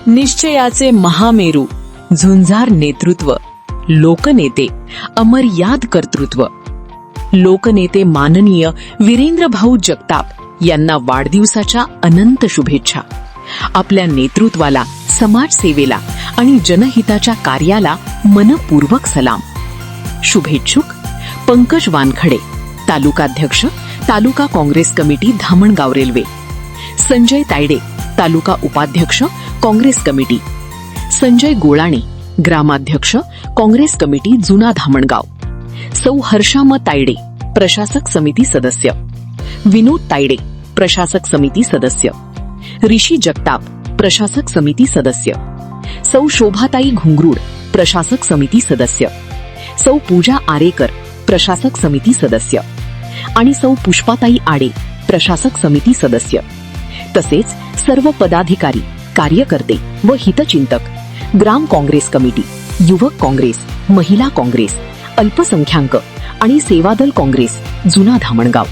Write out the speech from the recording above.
निश्चयाचे महामेरू, झुंजार नेतृत्व, लोकनेते, अमर्याद कर्तृत्व. लोकनेते माननीय वीरेंद्रभाऊ जगताप यांना वाढदिवसाच्या अनंत शुभेच्छा. आपल्या नेतृत्वाला, समाजसेवेला आणि जनहिताच्या कार्याला मनपूर्वक सलाम. शुभेच्छुक पंकज वानखडे, तालुकाध्यक्ष, तालुका काँग्रेस कमिटी, धामणगाव रेल्वे. संजय तायडे, तालुका उपाध्यक्ष, काँग्रेस कमिटी. संजय गोळाणे, ग्रामाध्यक्ष, काँग्रेस कमिटी, जुना धामणगाव. सौ हर्षाम तायडे, प्रशासक समिती सदस्य. विनोद तायडे, प्रशासक समिती सदस्य. ऋषी जगताप, प्रशासक समिती सदस्य. सौ शोभाताई घुंगरूड, प्रशासक समिती सदस्य. सौ पूजा आरेकर, प्रशासक समिती सदस्य. आणि सौ पुष्पाताई आडे, प्रशासक समिती सदस्य. तसेच सर्व पदाधिकारी, कार्यकर्ते व हितचिंतक, ग्राम काँग्रेस कमिटी, युवक काँग्रेस, महिला काँग्रेस, अल्पसंख्याक आणि सेवादल काँग्रेस, जुना धामणगाव.